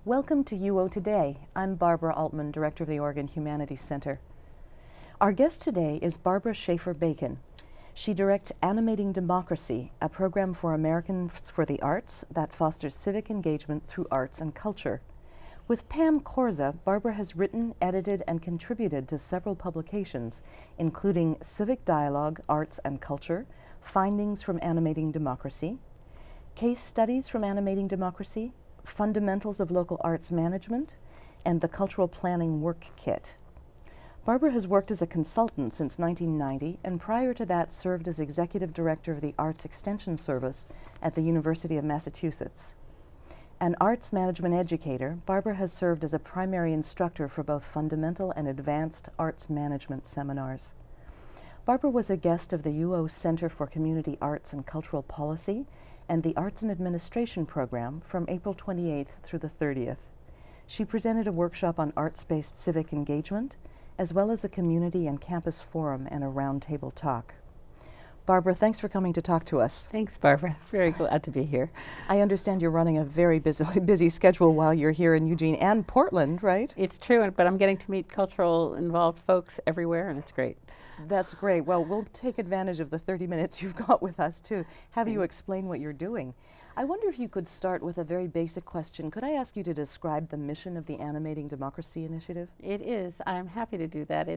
Welcome to UO Today. I'm Barbara Altman, Director of the Oregon Humanities Center. Our guest today is Barbara Schaffer Bacon. She directs Animating Democracy, a program for Americans for the Arts that fosters civic engagement through arts and culture. With Pam Korza, Barbara has written, edited, and contributed to several publications, including Civic Dialogue, Arts and Culture, Findings from Animating Democracy, Case Studies from Animating Democracy, Fundamentals of Local Arts Management, and the Cultural Planning Work Kit. Barbara has worked as a consultant since 1990, and prior to that served as Executive Director of the Arts Extension Service at the University of Massachusetts. An arts management educator, Barbara has served as a primary instructor for both fundamental and advanced arts management seminars. Barbara was a guest of the UO Center for Community Arts and Cultural Policy and the Arts and Administration program from April 28th through the 30th. She presented a workshop on arts-based civic engagement, as well as a community and campus forum and a roundtable talk. Barbara, thanks for coming to talk to us. Thanks, Barbara. Very glad to be here. I understand you're running a very busy schedule while you're here in Eugene and Portland, right? It's true, but I'm getting to meet cultural involved folks everywhere, and it's great. That's great. Well, we'll take advantage of the 30 minutes you've got with us to have you explain what you're doing. I wonder if you could start with a very basic question. Could I ask you to describe the mission of the Animating Democracy Initiative? It is. I'm happy to do that.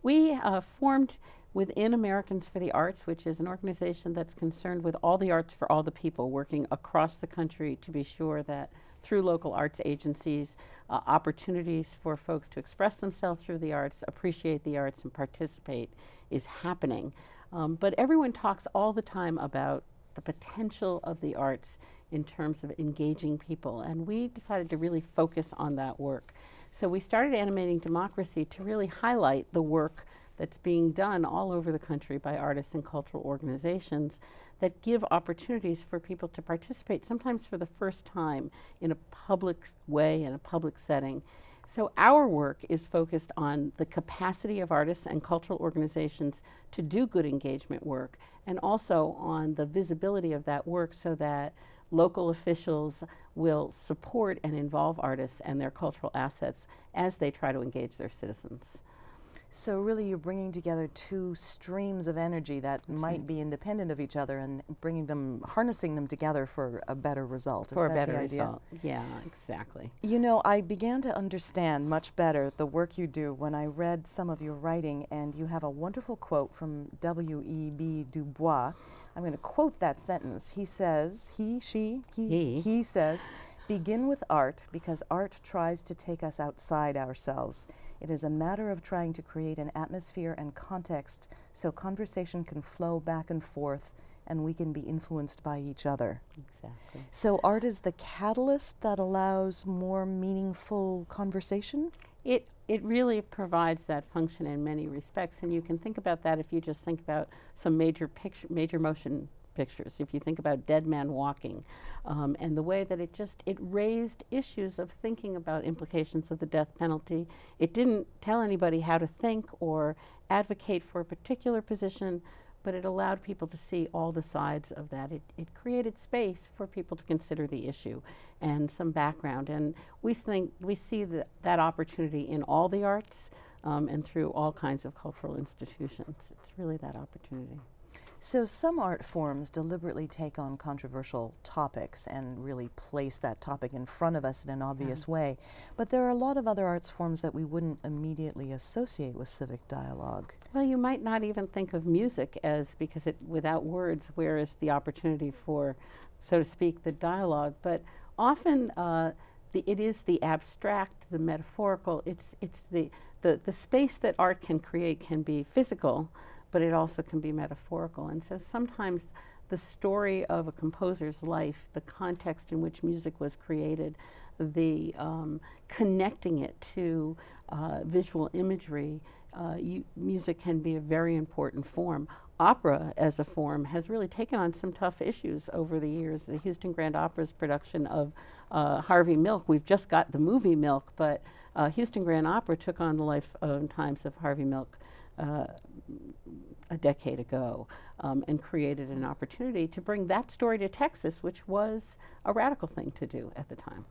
We formed within Americans for the Arts, which is an organization that's concerned with all the arts for all the people, working across the country to be sure that through local arts agencies, opportunities for folks to express themselves through the arts, appreciate the arts, and participate is happening. But everyone talks all the time about the potential of the arts in terms of engaging people, and we decided to really focus on that work. So we started Animating Democracy to really highlight the work that's being done all over the country by artists and cultural organizations that give opportunities for people to participate, sometimes for the first time, in a public way, in a public setting. So our work is focused on the capacity of artists and cultural organizations to do good engagement work, and also on the visibility of that work so that local officials will support and involve artists and their cultural assets as they try to engage their citizens. So really you're bringing together two streams of energy that might be independent of each other and harnessing them together for a better result. For a better result, yeah, exactly. You know, I began to understand much better the work you do when I read some of your writing, and you have a wonderful quote from W.E.B. Du Bois. I'm going to quote that sentence. He says, he says, "Begin with art because art tries to take us outside ourselves. It is a matter of trying to create an atmosphere and context so conversation can flow back and forth and we can be influenced by each other." Exactly. So art is the catalyst that allows more meaningful conversation? It really provides that function in many respects, and you can think about that if you just think about some major motion pictures. If you think about Dead Man Walking, and the way that it raised issues of thinking about implications of the death penalty. It didn't tell anybody how to think or advocate for a particular position, but it allowed people to see all the sides of that. It created space for people to consider the issue and some background, and we see that opportunity in all the arts and through all kinds of cultural institutions. It's really that opportunity. So some art forms deliberately take on controversial topics and really place that topic in front of us in an obvious way. But there are a lot of other arts forms that we wouldn't immediately associate with civic dialogue. Well, you might not even think of music because without words, where is the opportunity for, so to speak, the dialogue? But often it is the abstract, the metaphorical. It's the space that art can create can be physical, but it also can be metaphorical. And so sometimes the story of a composer's life, the context in which music was created, the connecting it to visual imagery, music can be a very important form. Opera as a form has really taken on some tough issues over the years. The Houston Grand Opera's production of Harvey Milk, we've just got the movie Milk, but Houston Grand Opera took on the life and times of Harvey Milk a decade ago, and created an opportunity to bring that story to Texas, which was a radical thing to do at the time.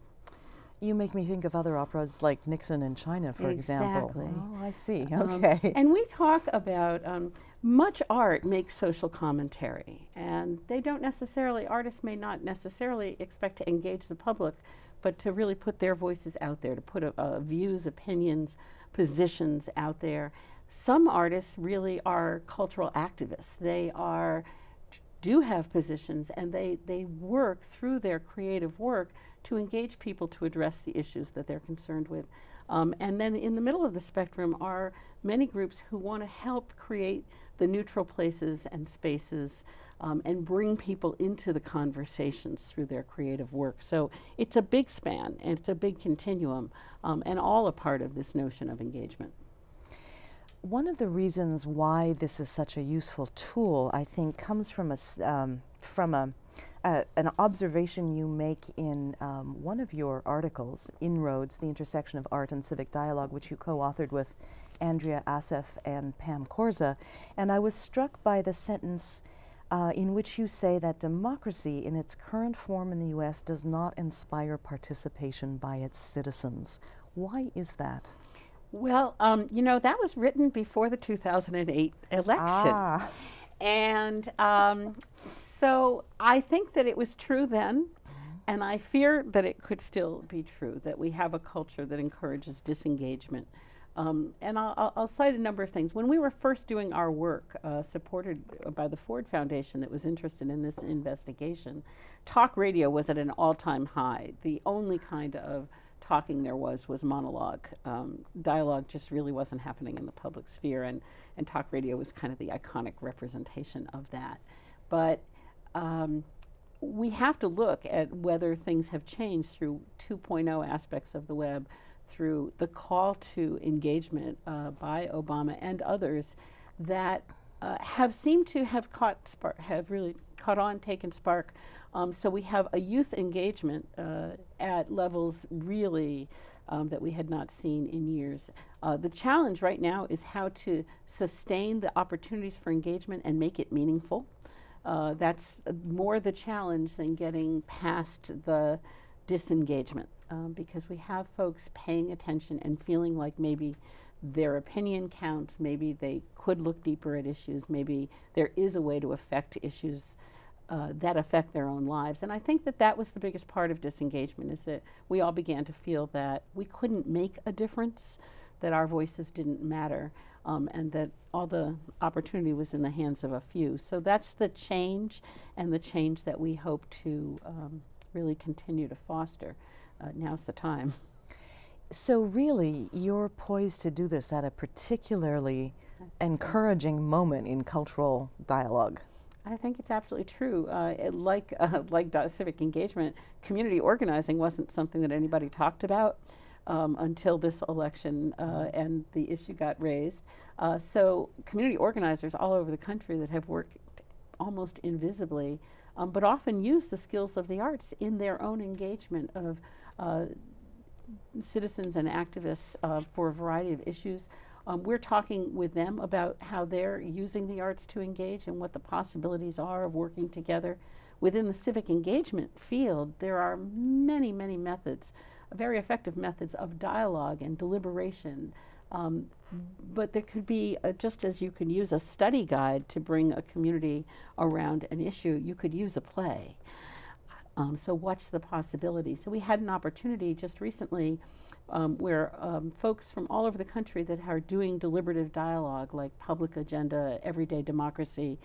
You make me think of other operas like Nixon in China, for example. Exactly. Oh, I see. Okay. And we talk about much art makes social commentary, and they don't necessarily, artists may not necessarily expect to engage the public, but to really put their voices out there, to put views, opinions, positions out there. Some artists really are cultural activists. They do have positions, and they work through their creative work to engage people to address the issues that they're concerned with. And then in the middle of the spectrum are many groups who want to help create the neutral places and spaces and bring people into the conversations through their creative work. So it's a big span, and it's a big continuum, and all a part of this notion of engagement. One of the reasons why this is such a useful tool, I think, comes from an observation you make in one of your articles, Inroads, The Intersection of Art and Civic Dialogue, which you co-authored with Andrea Assef and Pam Korza. And I was struck by the sentence in which you say that democracy in its current form in the U.S. does not inspire participation by its citizens. Why is that? Well, you know, that was written before the 2008 election. And so I think that it was true then, and I fear that it could still be true, that we have a culture that encourages disengagement. And I'll cite a number of things. When we were first doing our work, supported by the Ford Foundation that was interested in this investigation, talk radio was at an all-time high. The only kind of talking there was monologue. Dialogue just really wasn't happening in the public sphere, and talk radio was kind of the iconic representation of that. But we have to look at whether things have changed through 2.0 aspects of the web, through the call to engagement by Obama and others that have seemed to have really caught on, taken spark. So we have a youth engagement at levels really that we had not seen in years. The challenge right now is how to sustain the opportunities for engagement and make it meaningful. That's more the challenge than getting past the disengagement, because we have folks paying attention and feeling like maybe their opinion counts, maybe they could look deeper at issues, maybe there is a way to affect issues that affect their own lives. And I think that that was the biggest part of disengagement, is that we all began to feel that we couldn't make a difference, that our voices didn't matter, and that all the opportunity was in the hands of a few. So that's the change, and the change that we hope to really continue to foster. Now's the time. So really, you're poised to do this at a particularly encouraging moment in cultural dialogue. I think it's absolutely true. Like civic engagement, community organizing wasn't something that anybody talked about until this election and the issue got raised. So community organizers all over the country that have worked almost invisibly, but often use the skills of the arts in their own engagement of citizens and activists for a variety of issues. We're talking with them about how they're using the arts to engage and what the possibilities are of working together. Within the civic engagement field, there are many, many methods, very effective methods of dialogue and deliberation. But there could be, just as you can use a study guide to bring a community around an issue, you could use a play. So what's the possibility? So we had an opportunity just recently where folks from all over the country that are doing deliberative dialogue, like Public Agenda, Everyday Democracy,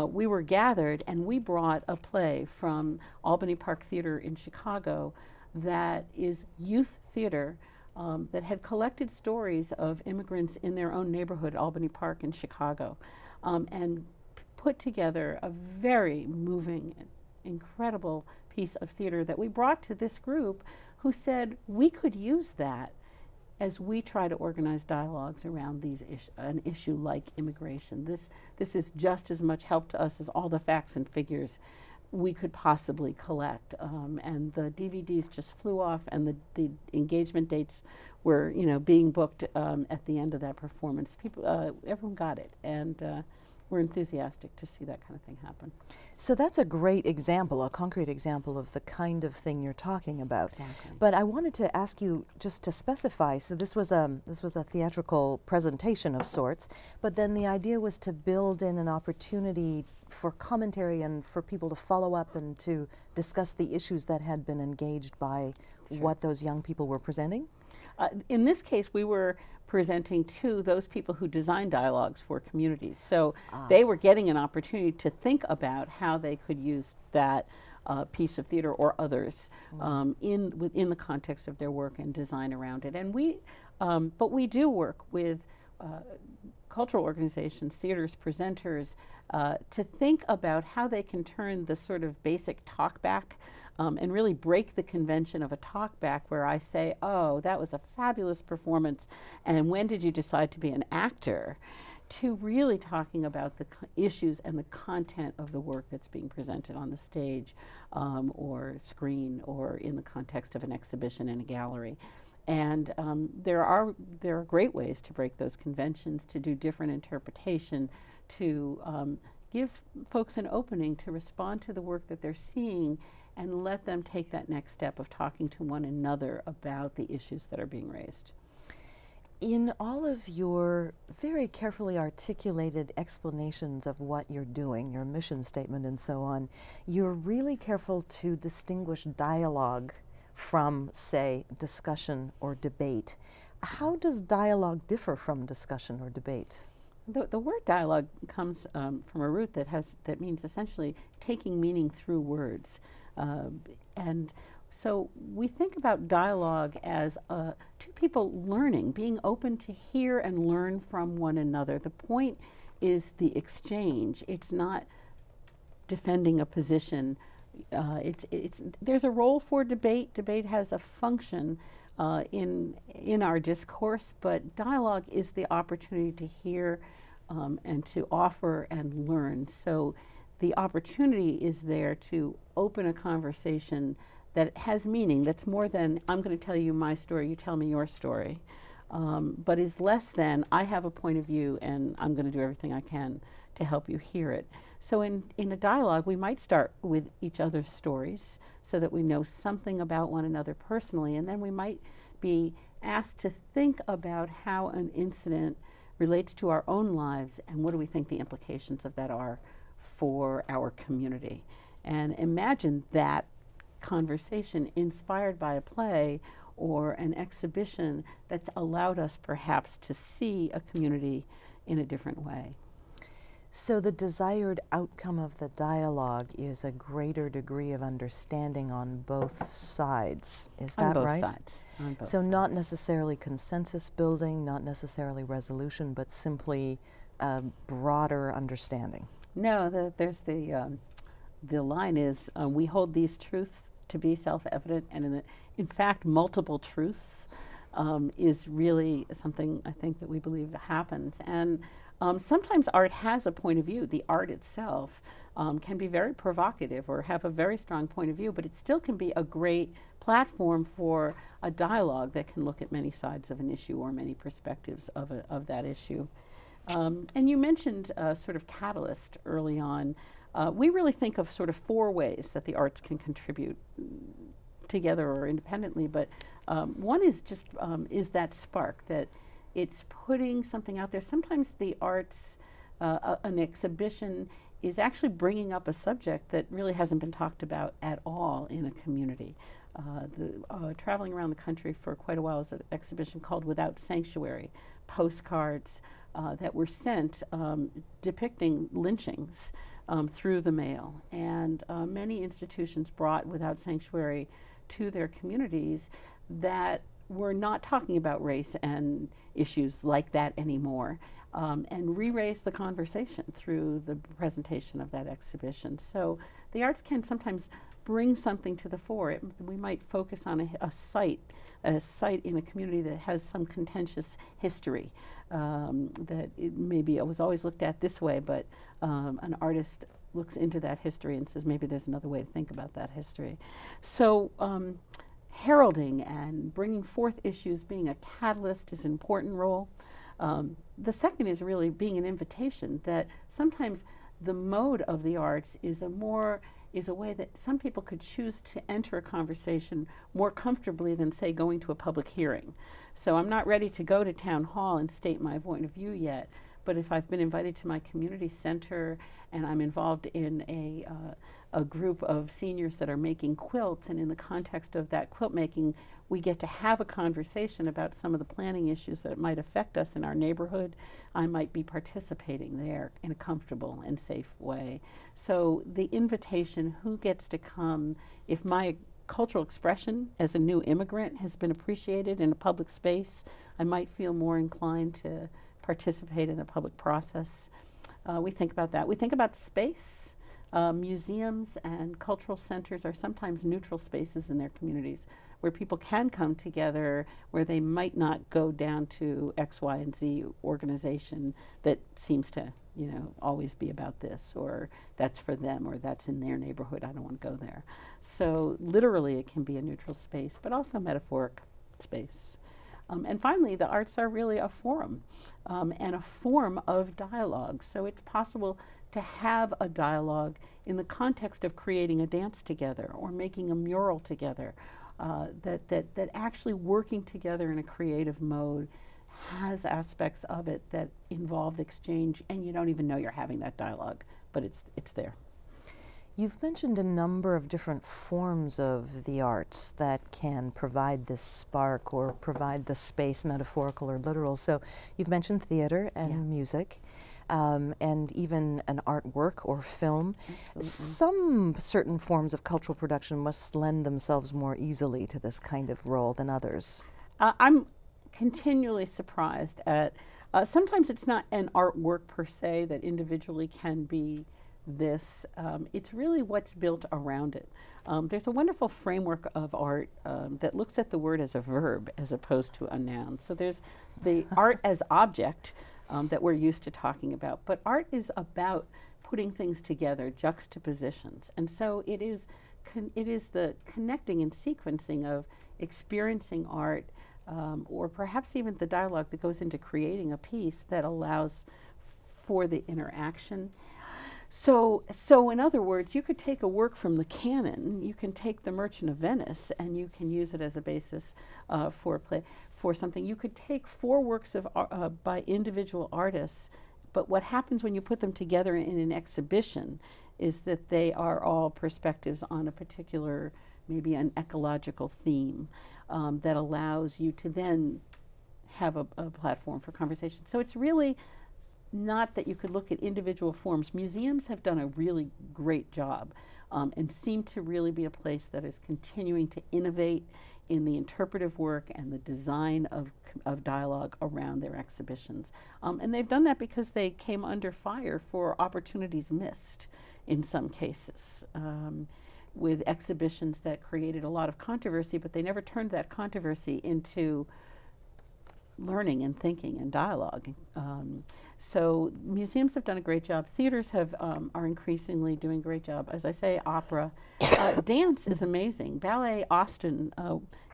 we were gathered and we brought a play from Albany Park Theater in Chicago that is youth theater that had collected stories of immigrants in their own neighborhood, Albany Park in Chicago, and put together a very moving, incredible piece of theater that we brought to this group, who said we could use that as we try to organize dialogues around an issue like immigration. This is just as much help to us as all the facts and figures we could possibly collect. And the DVDs just flew off, and the engagement dates were, being booked at the end of that performance. Everyone got it, and we're enthusiastic to see that kind of thing happen. So that's a great example, a concrete example of the kind of thing you're talking about. Exactly. But I wanted to ask you just to specify, so this was a theatrical presentation of sorts, but then the idea was to build in an opportunity for commentary and for people to follow up and to discuss the issues that had been engaged by what those young people were presenting? In this case, we were presenting to those people who design dialogues for communities. So they were getting an opportunity to think about how they could use that piece of theater or others within the context of their work and design around it. And but we do work with cultural organizations, theaters, presenters, to think about how they can turn the sort of basic talkback and really break the convention of a talkback where I say, oh, that was a fabulous performance, and when did you decide to be an actor? To really talking about the issues and the content of the work that's being presented on the stage or screen or in the context of an exhibition in a gallery. And there are great ways to break those conventions, to do different interpretation, to give folks an opening to respond to the work that they're seeing and let them take that next step of talking to one another about the issues that are being raised. In all of your very carefully articulated explanations of what you're doing, your mission statement and so on, you're really careful to distinguish dialogue from, say, discussion or debate. How does dialogue differ from discussion or debate? The word dialogue comes from a root that means essentially taking meaning through words. And so we think about dialogue as two people learning, being open to hear and learn from one another. The point is the exchange. It's not defending a position. There's a role for debate. Debate has a function in our discourse, but dialogue is the opportunity to hear and to offer and learn. So the opportunity is there to open a conversation that has meaning, that's more than I'm going to tell you my story, you tell me your story, but is less than I have a point of view and I'm going to do everything I can to help you hear it. So in a dialogue, we might start with each other's stories so that we know something about one another personally, and then we might be asked to think about how an incident relates to our own lives and what do we think the implications of that are for our community. And imagine that conversation inspired by a play or an exhibition that's allowed us perhaps to see a community in a different way. So the desired outcome of the dialogue is a greater degree of understanding on both sides. Is that right? On both sides. On both so sides. Not necessarily consensus building, not necessarily resolution, but simply broader understanding. No, there's the line is we hold these truths to be self-evident, and in fact multiple truths is really something I think that we believe happens. And sometimes art has a point of view. The art itself can be very provocative or have a very strong point of view, but it still can be a great platform for a dialogue that can look at many sides of an issue or many perspectives of that issue. And you mentioned sort of catalyst early on. We really think of sort of four ways that the arts can contribute together or independently, but one is just is that spark, that it's putting something out there. Sometimes the arts, an exhibition is actually bringing up a subject that really hasn't been talked about at all in a community. Traveling around the country for quite a while is an exhibition called Without Sanctuary, postcards that were sent depicting lynchings through the mail. And many institutions brought Without Sanctuary to their communities that were not talking about race and issues like that anymore, and re-raised the conversation through the presentation of that exhibition. So the arts can sometimes bring something to the fore. We might focus on a site in a community that has some contentious history, that maybe it was always looked at this way, but an artist looks into that history and says maybe there's another way to think about that history. So heralding and bringing forth issues, being a catalyst is an important role. The second is really being an invitation that sometimes the mode of the arts is a way that some people could choose to enter a conversation more comfortably than, say, going to a public hearing. So I'm not ready to go to town hall and state my point of view yet, but if I've been invited to my community center and I'm involved in a group of seniors that are making quilts, and in the context of that quilt making, we get to have a conversation about some of the planning issues that might affect us in our neighborhood, I might be participating there in a comfortable and safe way. So the invitation, who gets to come, if my cultural expression as a new immigrant has been appreciated in a public space, I might feel more inclined to participate in the public process. We think about that. We think about space. Museums and cultural centers are sometimes neutral spaces in their communities where people can come together, where they might not go down to X, Y, and Z organization that seems to, you know, always be about this, or that's for them, or that's in their neighborhood, I don't want to go there. So literally it can be a neutral space, but also metaphoric space. And finally, the arts are really a forum and a form of dialogue. So it's possible to have a dialogue in the context of creating a dance together or making a mural together, that actually working together in a creative mode has aspects of it that involve exchange, and you don't even know you're having that dialogue, but it's there. You've mentioned a number of different forms of the arts that can provide this spark or provide the space, metaphorical or literal. So you've mentioned theater and music, and even an artwork or film. Absolutely. Some certain forms of cultural production must lend themselves more easily to this kind of role than others. I'm continually surprised at, sometimes it's not an artwork per se that individually can be this. It's really what's built around it. There's a wonderful framework of art that looks at the word as a verb as opposed to a noun. So there's the art as object that we're used to talking about, but art is about putting things together, juxtapositions. And so it is the connecting and sequencing of experiencing art, or perhaps even the dialogue that goes into creating a piece that allows for the interaction. So in other words, you could take a work from the canon, you can take The Merchant of Venice, and you can use it as a basis for a play, for something. You could take 4 works of by individual artists, but what happens when you put them together in an exhibition is that they are all perspectives on a particular, maybe an ecological theme that allows you to then have a platform for conversation. So it's really not that you could look at individual forms. Museums have done a really great job and seem to really be a place that is continuing to innovate in the interpretive work and the design of dialogue around their exhibitions. And they've done that because they came under fire for opportunities missed in some cases, with exhibitions that created a lot of controversy, but they never turned that controversy into learning and thinking and dialogue. So museums have done a great job. Theaters are increasingly doing a great job. As I say, opera. Dance is amazing. Ballet Austin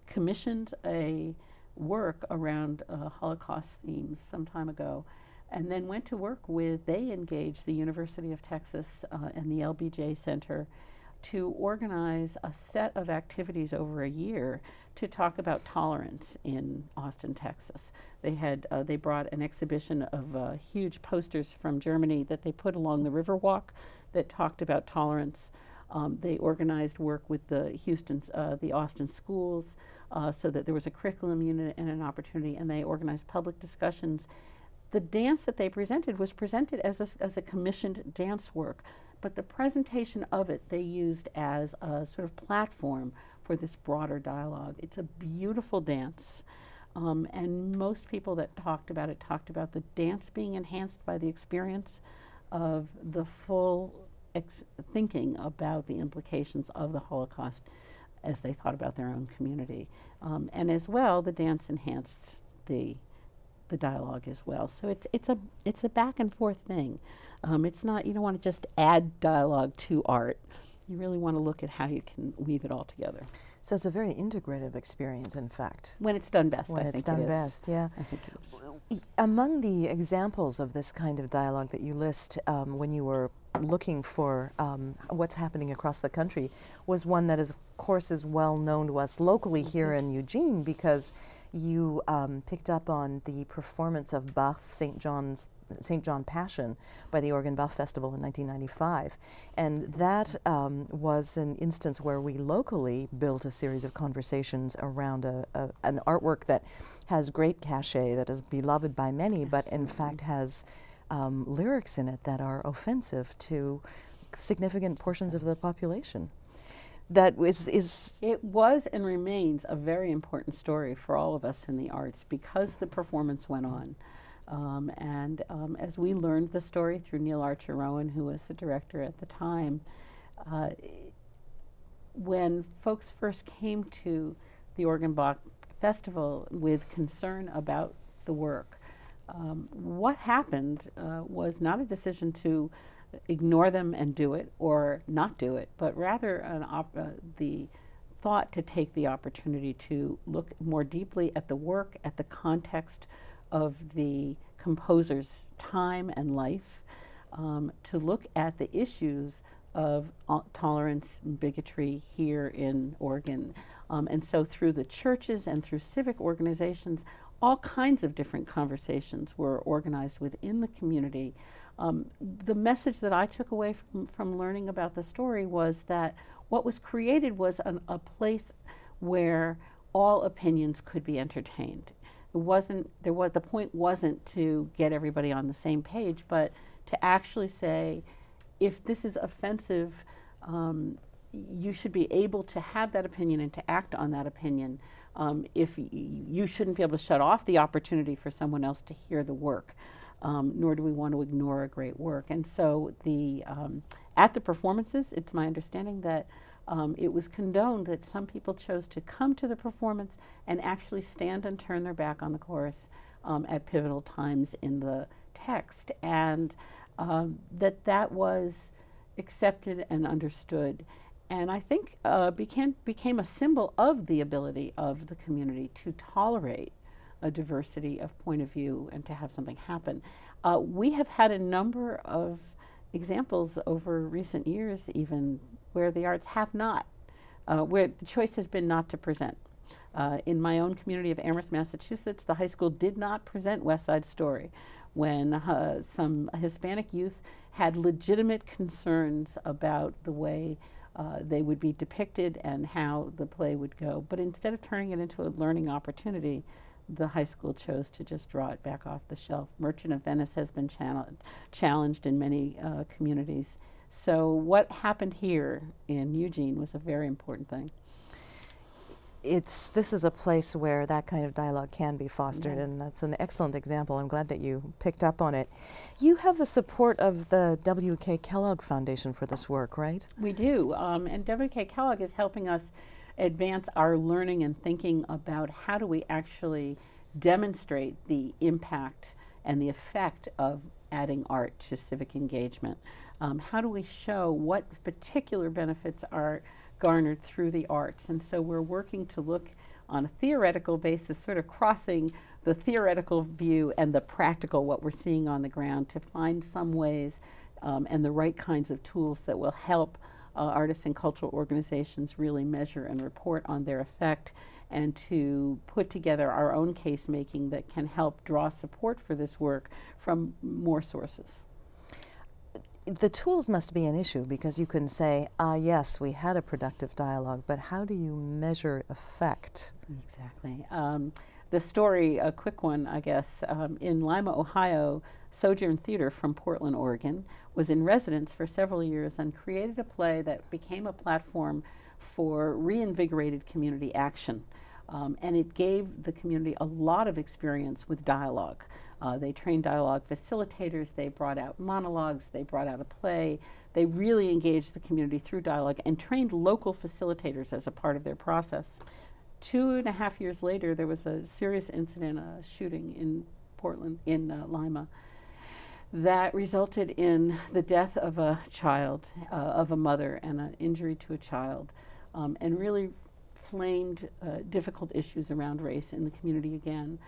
commissioned a work around Holocaust themes some time ago, and then went to work with, they engaged the University of Texas and the LBJ Center to organize a set of activities over a year to talk about tolerance in Austin, Texas. They brought an exhibition of huge posters from Germany that they put along the Riverwalk that talked about tolerance. They organized work with the Austin schools so that there was a curriculum unit and an opportunity, and they organized public discussions. The dance that they presented was presented as a commissioned dance work, but the presentation of it they used as a sort of platform for this broader dialogue. It's a beautiful dance, and most people that talked about it talked about the dance being enhanced by the experience of the full thinking about the implications of the Holocaust as they thought about their own community. And as well, the dance enhanced the dialogue as well. So it's a back and forth thing. It's not, you don't want to just add dialogue to art. You really want to look at how you can weave it all together. So it's a very integrative experience, in fact. When it's done best, When I it's think done it is. best, yeah. I think it is. Among the examples of this kind of dialogue that you list when you were looking for what's happening across the country was one that, is, of course, is well known to us locally here in Eugene, because you picked up on the performance of Bach's St. John Passion by the Oregon Bach Festival in 1995. And that was an instance where we locally built a series of conversations around an artwork that has great cachet, that is beloved by many, but in fact has lyrics in it that are offensive to significant portions of the population. That is It was and remains a very important story for all of us in the arts because the performance went on. As we learned the story through Neil Archer Rowan, who was the director at the time, when folks first came to the Oregon Bach Festival with concern about the work, what happened was not a decision to ignore them and do it or not do it, but rather the thought to take the opportunity to look more deeply at the work, at the context of the composer's time and life, to look at the issues of tolerance and bigotry here in Oregon. And so through the churches and through civic organizations, all kinds of different conversations were organized within the community. The message that I took away from learning about the story was that what was created was a place where all opinions could be entertained. The point wasn't to get everybody on the same page, but to actually say, if this is offensive, you should be able to have that opinion and to act on that opinion. If you shouldn't be able to shut off the opportunity for someone else to hear the work. Nor do we want to ignore a great work. And so at the performances, it's my understanding that it was condoned that some people chose to come to the performance and actually stand and turn their back on the chorus at pivotal times in the text, and that was accepted and understood. And I think became a symbol of the ability of the community to tolerate a diversity of point of view and to have something happen. We have had a number of examples over recent years even where the arts have not, where the choice has been not to present. In my own community of Amherst, Massachusetts, the high school did not present West Side Story when some Hispanic youth had legitimate concerns about the way they would be depicted and how the play would go. But instead of turning it into a learning opportunity, the high school chose to just draw it back off the shelf. Merchant of Venice has been challenged in many communities. So what happened here in Eugene was a very important thing. This is a place where that kind of dialogue can be fostered, and that's an excellent example. I'm glad that you picked up on it. You have the support of the W.K. Kellogg Foundation for this work, right? We do, and W.K. Kellogg is helping us advance our learning and thinking about how do we actually demonstrate the impact and the effect of adding art to civic engagement. How do we show what particular benefits are garnered through the arts? And so we're working to look on a theoretical basis, sort of crossing the theoretical view and the practical, what we're seeing on the ground, to find some ways and the right kinds of tools that will help artists and cultural organizations really measure and report on their effect, and to put together our own case making that can help draw support for this work from more sources. The tools must be an issue, because you can say, yes, we had a productive dialogue, but how do you measure effect? Exactly. The story, a quick one, I guess, in Lima, Ohio, Sojourn Theater from Portland, Oregon, was in residence for several years and created a play that became a platform for reinvigorated community action. And it gave the community a lot of experience with dialogue. They trained dialogue facilitators, they brought out monologues, they brought out a play. They really engaged the community through dialogue and trained local facilitators as a part of their process. 2.5 years later, there was a serious incident, a shooting in Portland, in Lima, that resulted in the death of a child, of a mother, and an injury to a child, and really flamed difficult issues around race in the community again.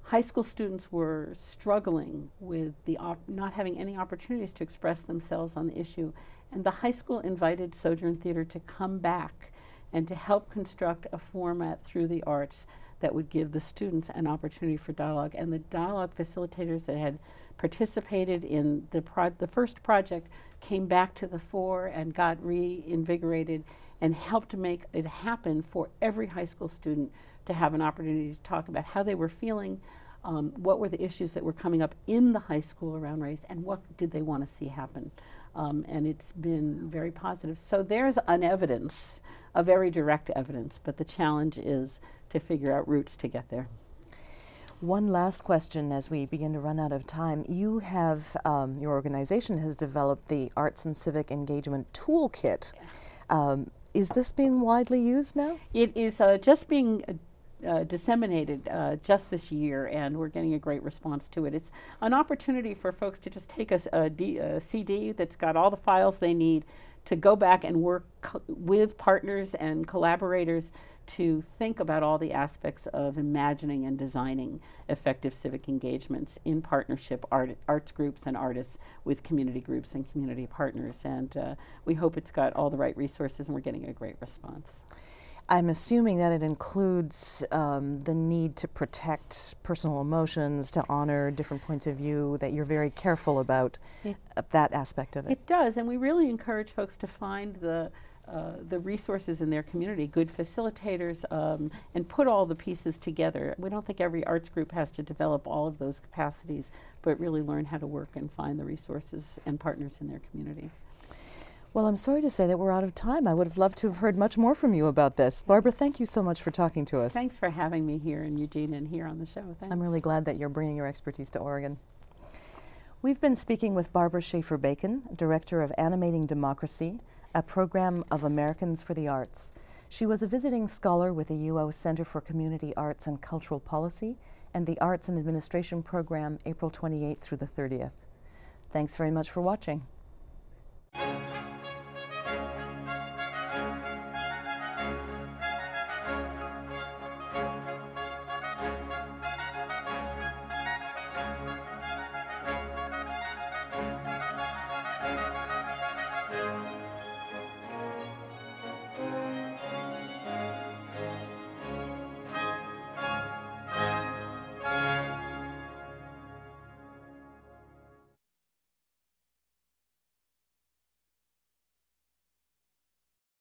High school students were struggling with the not having any opportunities to express themselves on the issue, and the high school invited Sojourn Theater to come back and to help construct a format through the arts that would give the students an opportunity for dialogue. And the dialogue facilitators that had participated in the first project came back to the fore and got reinvigorated and helped to make it happen for every high school student to have an opportunity to talk about how they were feeling, what were the issues that were coming up in the high school around race, and what did they want to see happen. And it's been very positive. So there's an evidence, a very direct evidence, but the challenge is to figure out routes to get there. One last question as we begin to run out of time. You have, your organization has developed the Arts and Civic Engagement Toolkit. Is this being widely used now? It is just being disseminated just this year, and we're getting a great response to it. It's an opportunity for folks to just take a CD that's got all the files they need to go back and work with partners and collaborators to think about all the aspects of imagining and designing effective civic engagements in partnership, arts groups and artists with community groups and community partners. And we hope it's got all the right resources, and we're getting a great response. I'm assuming that it includes the need to protect personal emotions, to honor different points of view, that you're very careful about that aspect of it. It does, and we really encourage folks to find the resources in their community, good facilitators, and put all the pieces together. We don't think every arts group has to develop all of those capacities, but really learn how to work and find the resources and partners in their community. Well, I'm sorry to say that we're out of time. I would have loved to have heard much more from you about this. Barbara, thank you so much for talking to us. Thanks for having me here in Eugene and here on the show. Thanks. I'm really glad that you're bringing your expertise to Oregon. We've been speaking with Barbara Schaffer Bacon, Director of Animating Democracy, a program of Americans for the Arts. She was a visiting scholar with the UO Center for Community Arts and Cultural Policy and the Arts and Administration Program, April 28th through the 30th. Thanks very much for watching.